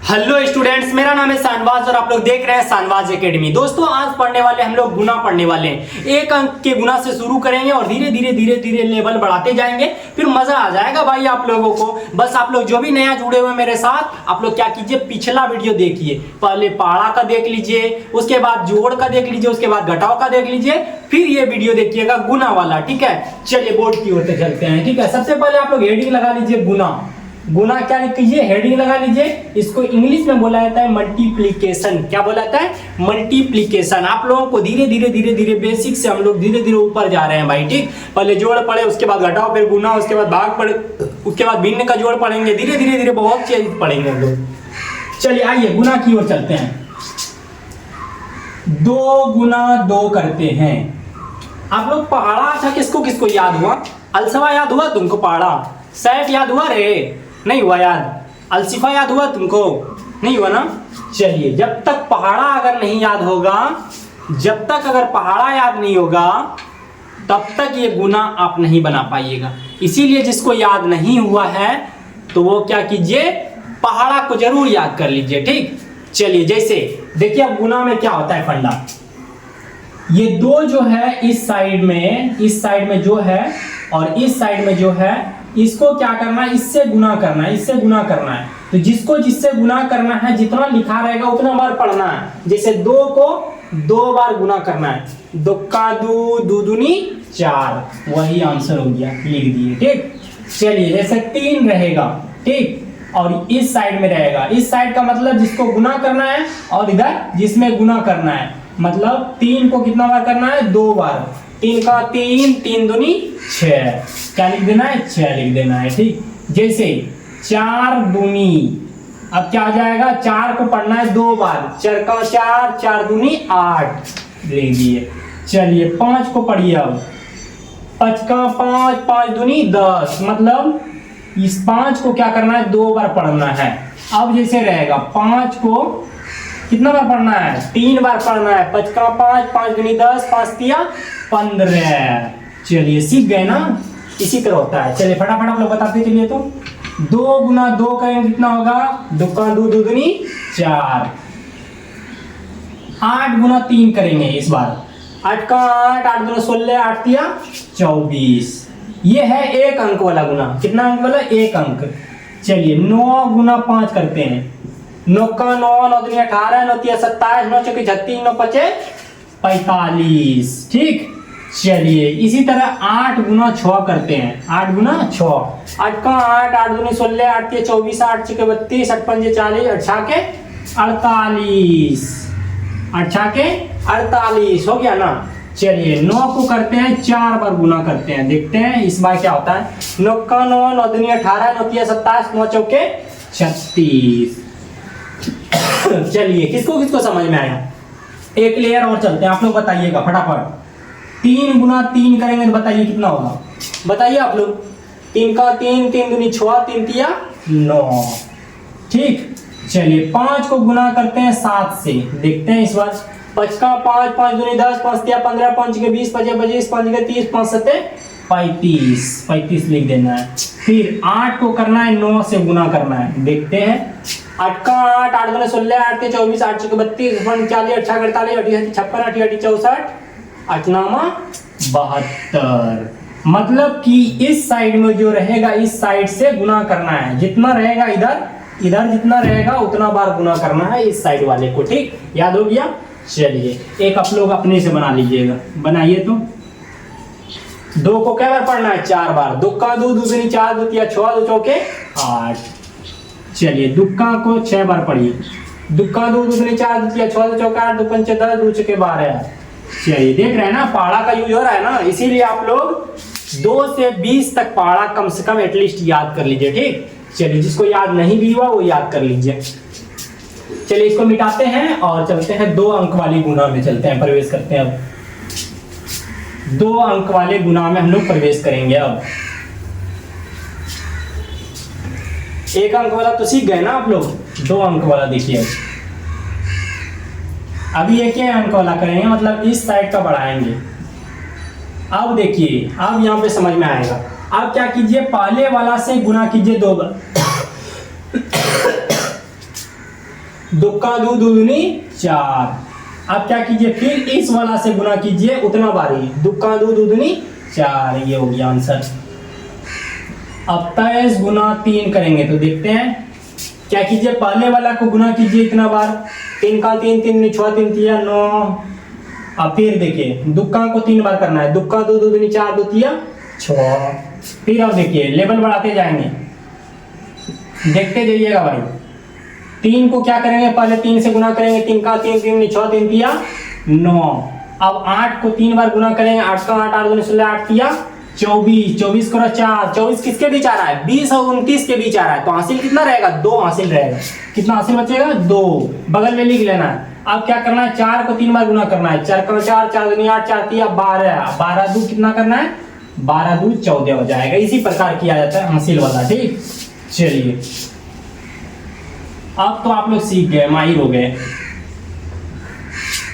Hello students, मेरा नाम है शानवाज और आप लोग देख रहे हैं शानवाज एकेडमी। दोस्तों आज पढ़ने वाले हम लोग गुना पढ़ने वाले हैं। एक अंक के गुना से शुरू करेंगे और धीरे धीरे लेवल बढ़ाते जाएंगे, फिर मजा आ जाएगा भाई आप लोगों को। बस आप लोग जो भी नया जुड़े हुए मेरे साथ, आप लोग क्या कीजिए, पिछला वीडियो देखिए। पहले पहाड़ा का देख लीजिए, उसके बाद जोड़ का देख लीजिए, उसके बाद घटाव का देख लीजिए, फिर ये वीडियो देखिएगा गुना वाला। ठीक है, चलिए बोर्ड की ओर से चलते हैं। ठीक है, सबसे पहले आप लोग हेडिंग लगा लीजिए गुना। गुना क्या लिख कीजिए, हेडिंग लगा लीजिए। इसको इंग्लिश में बोला जाता है मल्टीप्लीकेशन। क्या बोला जाता है? मल्टीप्लीकेशन। आप लोगों को धीरे धीरे बेसिक से हम लोग धीरे धीरे ऊपर जा रहे हैं भाई। ठीक, पहले जोड़ पढ़े, उसके बाद घटाओ, फिर गुना, उसके बाद भाग पढ़े, उसके बाद भिन्न का जोड़ पढ़ेंगे। धीरे धीरे बहुत चीज पढ़ेंगे हम लोग। चलिए आइए गुना की ओर चलते हैं। 2 गुना 2 करते हैं। आप लोग पहाड़ा अच्छा किसको किसको याद हुआ? अलसवा याद हुआ तुमको? पहाड़ा सैफ याद हुआ? रे नहीं हुआ याद? अलसिफा याद हुआ तुमको? नहीं हुआ ना? चलिए, जब तक पहाड़ा अगर नहीं याद होगा, जब तक अगर पहाड़ा याद नहीं होगा, तब तक ये गुना आप नहीं बना पाइएगा। इसीलिए जिसको याद नहीं हुआ है तो वो क्या कीजिए, पहाड़ा को जरूर याद कर लीजिए। ठीक, चलिए जैसे देखिए अब गुना में क्या होता है फंडा। ये 2 जो है इस साइड में जो है और इस साइड में जो है, इसको क्या करना है, इससे गुना करना है, इससे गुना करना है। तो जिसको जिससे गुना करना है, जितना लिखा रहेगा उतना बार पढ़ना है। जैसे 2 को 2 बार गुना करना है। 2 का 2, 2 दूनी 4, वही आंसर हो गया, लिख दिए। ठीक, चलिए जैसे 3 रहेगा, ठीक, और इस साइड में रहेगा। इस साइड का मतलब जिसको गुना करना है और इधर जिसमें गुना करना है, मतलब 3 को कितना बार करना है? 2 बार। 3 का 3, 3 दूनी 6, क्या लिख देना है? 6 लिख देना है। ठीक, जैसे 4 दूनी, अब क्या हो जाएगा, 4 को पढ़ना है 2 बार। 4 का 4, 4 दूनी 8 लिख दिए। चलिए 5 को पढ़िए अब। 5 का 5, 5 दूनी 10, मतलब इस 5 को क्या करना है, 2 बार पढ़ना है। अब जैसे रहेगा 5 को कितना बार पढ़ना है? 3 बार पढ़ना है। 5 का 5, 5 दूनी 10, 5 तिया 15। चलिए सीख गए ना, इसी तरह होता है। चलिए फटाफट आप लोग बताते चलिए। तो 2 गुना 2 करेंगे कितना होगा? 2 का 2, 2 दूनी 4। 8 गुना 3 करेंगे इस बार। 8 का 8, 8 दूना 16, 8 तिया 24। ये है 1 अंक वाला गुना। कितना अंक वाला? 1 अंक। चलिए 9 गुना 5 करते हैं। 9 का 9, 9 दूनी 18, 9 तिया 27, 9 चौके 36, 9 पचे 45। ठीक, चलिए इसी तरह 8 गुना 6 करते हैं। 8 गुना 6, 8 का 8, 8 दूनी 16, 8 तिया 24, 8 छके 32, 8 पंजे 40, 8 छके 48, 8 छके 48 हो गया ना। चलिए 9 को करते हैं 4 बार गुना करते हैं, देखते हैं इस बार क्या होता है। 9 का 9, 9 दूनी 18, 9 तिया 27, 9 चौके 36। चलिए किसको किसको समझ में आया? एक लेयर और चलते हैं, आप लोग बताइएगा फटाफट। 3 गुना 3 करेंगे तो बताइए कितना होगा? बताइए आप लोग। 3 का 3, 3 दूनी 6, 3 तिया 9। ठीक, चलिए 5 को गुना करते हैं 7 से, देखते हैं इस बार। 5 का 5, 5 दूनी 10, 5 तिया 15, 5 के 20, 5 25, 5 के 30, 5 सते 35, 35 लिख देना है। फिर 8 को करना है 9 से गुना करना है, देखते हैं। 8 का 8, 8 दूनी 16, 8 के 24, 8 के 32, 40, 48, 48, 56, 68, 64, 8 नामा 72। मतलब कि इस साइड में जो रहेगा, इस साइड से गुना करना है। जितना रहेगा इधर जितना रहेगा उतना बार गुना करना है इस साइड वाले को। ठीक, याद हो गया? चलिए एक आप लोग अपने से बना लीजिएगा, बनाइए। तो 2 को क्या बार पढ़ना है? 4 बार। 2 का 2, 2 दूनी 4, 2 तिया 6, 2 चौके 8। चलिए दुक्का को 6 बार पढ़िए। 2 का 2, 2 दूनी 4, 2 तिया 6, 2 चौके 8, 2 पंचे 10, 2 छके 12। चलिए देख रहे हैं ना, पहाड़ा का यूज हो रहा है ना। इसीलिए आप लोग 2 से 20 तक पहाड़ा कम से कम एटलीस्ट याद कर लीजिए। ठीक, चलिए जिसको याद नहीं भी हुआ वो याद कर लीजिए। चलिए इसको मिटाते हैं और चलते हैं 2 अंक वाली गुना में चलते हैं, प्रवेश करते हैं। अब 2 अंक वाले गुना में हम लोग प्रवेश करेंगे। अब 1 अंक वाला तो सीख गए ना आप लोग, 2 अंक वाला देखिए। अभी 1 अंक वाला करेंगे, मतलब इस साइड का बढ़ाएंगे। अब देखिए, अब यहाँ पे समझ में आएगा। अब क्या कीजिए, पहले वाला से गुना कीजिए 2 बार। दुक्का दो दो दूनी 4। अब क्या कीजिए, फिर इस वाला से गुना कीजिए उतना बारी, दुक्का दो दो दूनी 4, ये हो गया आंसर। अब 23 गुना 3 करेंगे तो देखते हैं क्या कीजिए, पहले वाला को गुना कीजिए इतना बार, 3 का 3, 3 ने 6, 3 तिया 9। अब फिर देखिए दुक्का को 3 बार करना है, दुक्का दो दो दूनी 4, 2 तिया 6। फिर अब देखिए लेवल बढ़ाते जाएंगे, देखते जाइएगा भाई। 3 को क्या करेंगे, पहले 3 से गुना करेंगे, 3 का 3, 3 ने 6, 3 तिया 9। अब 8 को 3 बार गुना करेंगे, 8 का 8, 8 दूनी 16, 8 तिया 24, 24 करो 4, 24 किसके बीच आ रहा है, 20 और 29 के बीच आ रहा है, तो हासिल कितना रहेगा, 2 हासिल रहेगा। कितना हासिल बचेगा, 2, बगल में लिख लेना है। अब क्या करना है, 4 को 3 बार गुना करना है, 4 का 4, 4 दूनी 8, 4 तिया 12, 12 दू कितना करना है, 12 दू 14 हो जाएगा। इसी प्रकार किया जाता है हासिल वाला, ठीक। चलिए अब तो आप लोग सीख गए, माहिर हो गए।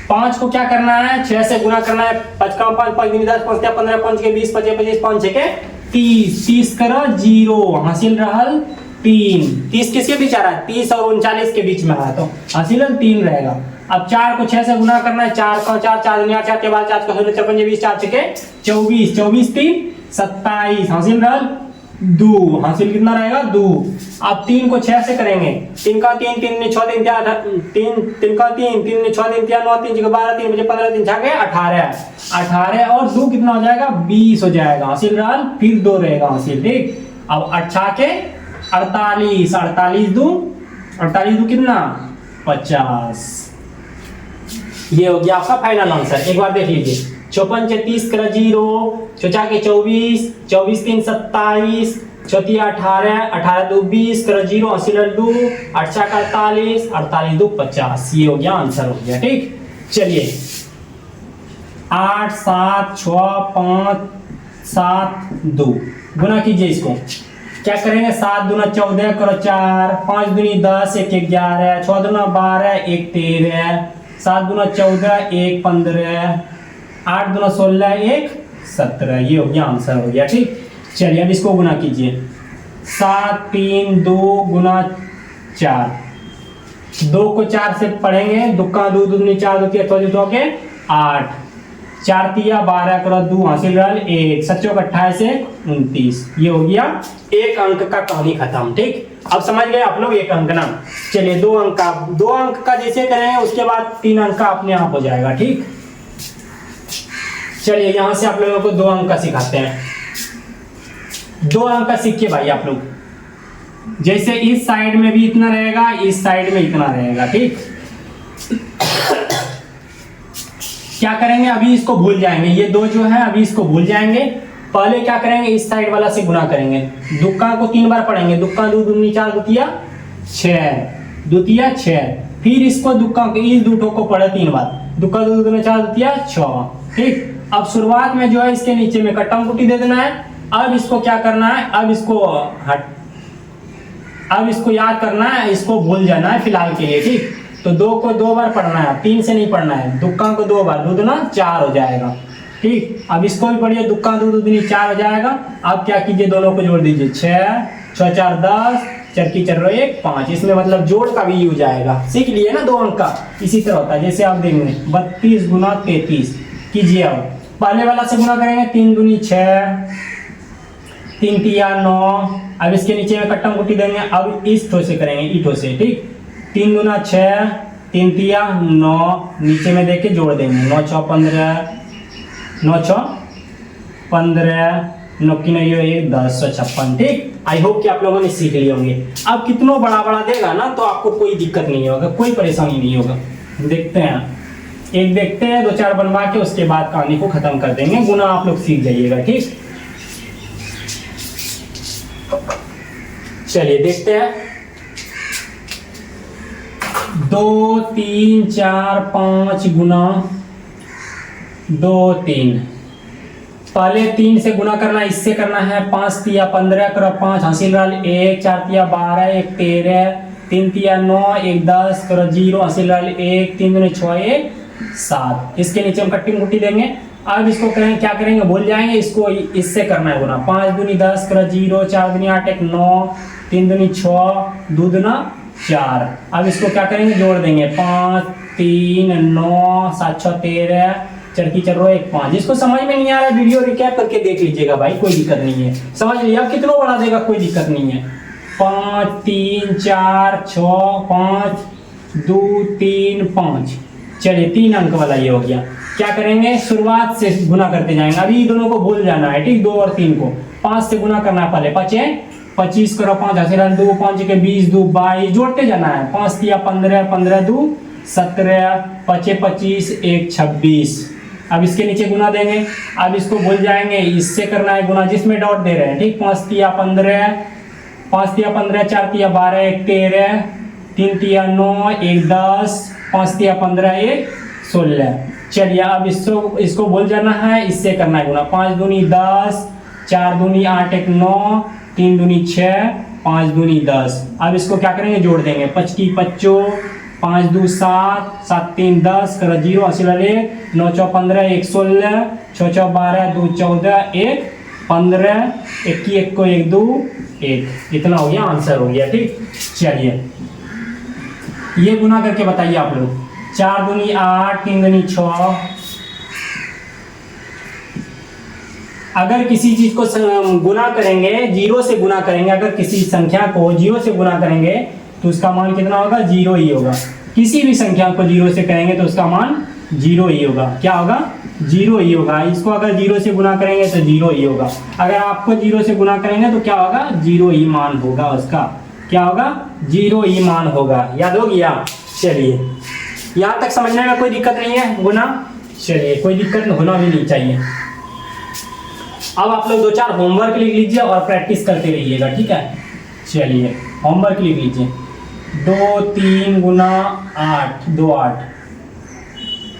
5 को क्या करना है, 6 से गुना करना है, 5 का 5, 5 दूनी 10, 5 15, 5 के 20, 25, 25, 5 6 के 30, 30 करो 0, हासिल रहल 3। 30 किसके बीच आ रहा है, 30 और 39 के बीच में आ रहा है, तो हासिल 3 रहेगा। अब 4 को 6 से गुना करना है, 4 का 4, 4 दूनी 8, 4 के बाद 4 का 16, 54, 20, 4 6 के 24, 24 3 27, हासिल रहल 2, हासिल कितना रहेगा 2। अब 3 को 6 से करेंगे, 3 का 3, 3 ने 6, 3 3, 3 का 3, 3 ने 6, 3 3 9, 3 12, 3 बजे 15, 3 6 18, 18 और 2 कितना हो जाएगा, 20 हो जाएगा, हासिल रहल फिर 2 रहेगा हासिल, ठीक। अब 8 के 48, 48 दू 48 कितना 50। ये हो गया आपका फाइनल आंसर। एक बार देख लीजिए, 54 36 करा 0, 4 के 24, 24 3 27, 4 18, 18 2 20 करा 0, हासिल 2, 8 का 48, 48 2 50। ये हो गया आंसर, हो गया, ठीक। चलिए 8 7 6 5 7 2 गुना कीजिए इसको, क्या करेंगे, 7 दूना 14 करो 4, 5 दूनी 10, 1 11, 6 दूना 12, 1 13, 7 दूना 14, 1 15, 8 दूना 16, 1 17। ये हो गया आंसर, हो गया, ठीक। चलिए अब इसको गुना कीजिए, 7 3 2 गुना 4, 2 को 4 से पढ़ेंगे, दुक्का 2 दूनी 4, 2 तिया 2 के 8, 4 तिया 12 करो 2, हासिल रहल 1, 7 28 से 29। ये हो गया एक अंक का कहानी खत्म, ठीक। अब समझ गए आप लोग एक अंक ना। चलिए 2 अंक का जैसे करेंगे उसके बाद 3 अंक का अपने आप हो जाएगा, ठीक। चलिए यहां से आप लोगों को 2 अंक का सिखाते हैं। 2 अंक का सीखिए भाई आप लोग, जैसे इस साइड में भी इतना रहेगा, इस साइड में इतना रहेगा, ठीक। क्या करेंगे, अभी इसको भूल जाएंगे, ये 2 जो है अभी इसको भूल जाएंगे। पहले क्या करेंगे, इस साइड वाला से गुना करेंगे, दुक्का को 3 बार पढ़ेंगे, दुक्का 2 दूनी 4, 2 तिया 6, 2 तिया 6। फिर इसको दुक्का के इस 2 को पढ़े 3 बार, दुक्का 2 दूनी 4, 2 तिया 6, ठीक। अब शुरुआत में जो है इसके नीचे में कट्टम कुटी दे देना है। अब इसको क्या करना है, अब इसको याद करना है, इसको भूल जाना है फिलहाल के लिए, ठीक। तो 2 को 2 बार पढ़ना है, 3 से नहीं पढ़ना है, दुक्का को 2 बार, 2 दूना 4 हो जाएगा, ठीक। अब इसको भी पढ़िए, दुक्का 2 दूनी 4 हो जाएगा। अब क्या कीजिए, दोनों को जोड़ दीजिए, 6 6 4 10, 4 की 4 1 5, इसमें मतलब जोड़ का भी हो जाएगा, सीख लिए ना 2 अंक का। इसी तरह होता है, जैसे आप देखेंगे 32 गुना 33 कीजिए। अब पहले वाला से गुना करेंगे, 3 दूनी 6, 3 तिया 9। अब इसके नीचे में कट्टम कुटी देंगे, अब इस ठो से करेंगे, ईठो से, ठीक। 3 दूना 6, 3 तिया 9, नीचे में देख के जोड़ देंगे, 9 6 15, 9 6 15, 9 की 1 10 56, ठीक। आई होप कि आप लोगों ने सीख लिए होंगे। अब कितना बड़ा बड़ा देगा ना तो आपको कोई दिक्कत नहीं होगा, कोई परेशानी नहीं होगा। देखते हैं, एक देखते हैं, 2 4 बनवा के उसके बाद कहानी को खत्म कर देंगे। गुना आप लोग सीख जाइएगा, ठीक। चलिए देखते हैं, 2 3 4 5 गुना 2 3। पहले 3 से गुना करना, इससे करना है, 5 तिया 15 करो 5, हासिल रहल 1, 4 तिया 12, 1 13, 3 तिया 9, 1 10 करो 0, हासिल रहल 1, 3 दूनी 6 1 7। इसके नीचे हम कट्टी मुट्टी देंगे। अब इसको करेंगे, क्या करेंगे, भूल जाएंगे, इसको इससे करना है गुना, 5 दूनी 10 करो 0, 4 दूनी 8 1 9, 3 दूनी 6, 2 दूना 4। अब इसको क्या करेंगे, जोड़ देंगे 5 3 9 7 6 13 चरकी चल रहा है 1 5। जिसको समझ में नहीं आ रहा है वीडियो रिकैप करके देख लीजिएगा भाई, कोई दिक्कत नहीं है। समझ लिया, कितना बढ़ा देगा कोई दिक्कत नहीं है। 5 3 4 6 5 2 3 5। चलिए 3 अंक वाला ये हो गया। क्या करेंगे, शुरुआत से गुना करते जाएंगे। अभी दोनों को भूल जाना है, ठीक, 2 और 3 को 5 से गुना करना है। पहले 5 25 करो, 5 हासिल 2 5 के 20 2 22 जोड़ते जाना है। 5 तिया 15 15 2 17 5 25 1 26। अब इसके नीचे गुना देंगे। अब इसको भूल जाएंगे, इससे करना है गुना जिसमें डॉट दे रहे हैं, ठीक। 5 तिया 15 5 तिया 15 4 तिया 12 1 13 3 तिया 9 1 10 5 तिया 15 1 16। चलिए अब इसको भूल जाना है, इससे करना है गुना। 5 दूनी 10 4 दूनी 8 1 9 3 दूनी 6 5 दूनी 10। अब इसको क्या करेंगे, जोड़ देंगे। 5 की 25 5 2 7 7 3 10 कर 0 80 1 9 4 15 1 16 6 4 12 2 14 1 15 1 की 1 को 1 2 1। इतना हो गया, आंसर हो गया, ठीक। चलिए ये गुना करके बताइए आप लोग। 4 दूनी 8 3 दूनी 6। अगर किसी चीज को गुना करेंगे, 0 से गुना करेंगे, अगर किसी संख्या को 0 से गुना करेंगे तो उसका मान कितना होगा, 0 ही होगा। किसी भी संख्या को 0 से करेंगे तो उसका मान 0 ही होगा। क्या होगा, 0 ही होगा। इसको अगर 0 से गुना करेंगे तो 0 ही होगा। अगर आपको 0 से गुना करेंगे तो क्या होगा, 0 ही मान होगा उसका। क्या होगा, 0 ही मान होगा। याद हो गया। चलिए यहाँ तक समझने में कोई दिक्कत नहीं है गुना। चलिए कोई दिक्कत होना भी नहीं चाहिए। अब आप लोग 2-4 होमवर्क लिख लीजिए और प्रैक्टिस करते रहिएगा, ठीक है। चलिए होमवर्क लिख लीजिए। 2 3 गुना 8 2 8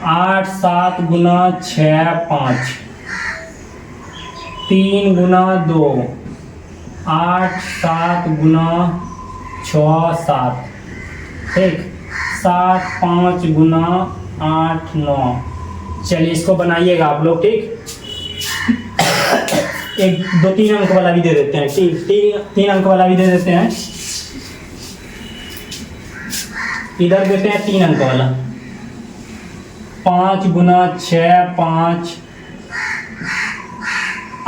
8 7 गुना 6 5 3 गुना 2 8 7 गुना 6 7, ठीक। 7 5 गुना 8 9। चलिए इसको बनाइएगा आप लोग, ठीक। 1 2 3 अंक वाला भी दे देते हैं, ठीक। 3 अंक वाला भी दे देते हैं। इधर देते हैं 3 अंक वाला। 5 गुना 6 5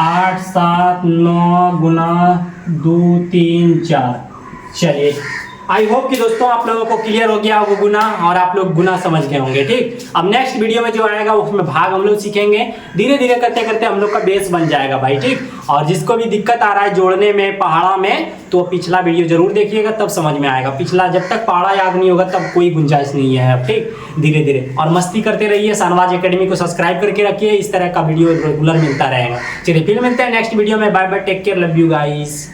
8 7 9 गुना 2 3 4। चलिए आई होप कि दोस्तों आप लोगों को क्लियर हो गया होगा गुना, और आप लोग गुना समझ गए होंगे, ठीक। अब नेक्स्ट वीडियो में जो आएगा उसमें भाग हम लोग सीखेंगे। धीरे धीरे करते करते हम लोग का बेस बन जाएगा भाई, ठीक। और जिसको भी दिक्कत आ रहा है जोड़ने में पहाड़ा में, तो पिछला वीडियो जरूर देखिएगा, तब समझ में आएगा। पिछला जब तक पहाड़ा याद नहीं होगा तब कोई गुंजाइश नहीं है, ठीक। धीरे धीरे और मस्ती करते रहिए। शाहनवाज एकेडमी को सब्सक्राइब करके रखिए, इस तरह का वीडियो रेगुलर मिलता रहेगा। चलिए फिर मिलते हैं नेक्स्ट वीडियो में। Bye bye, take care, love you guys.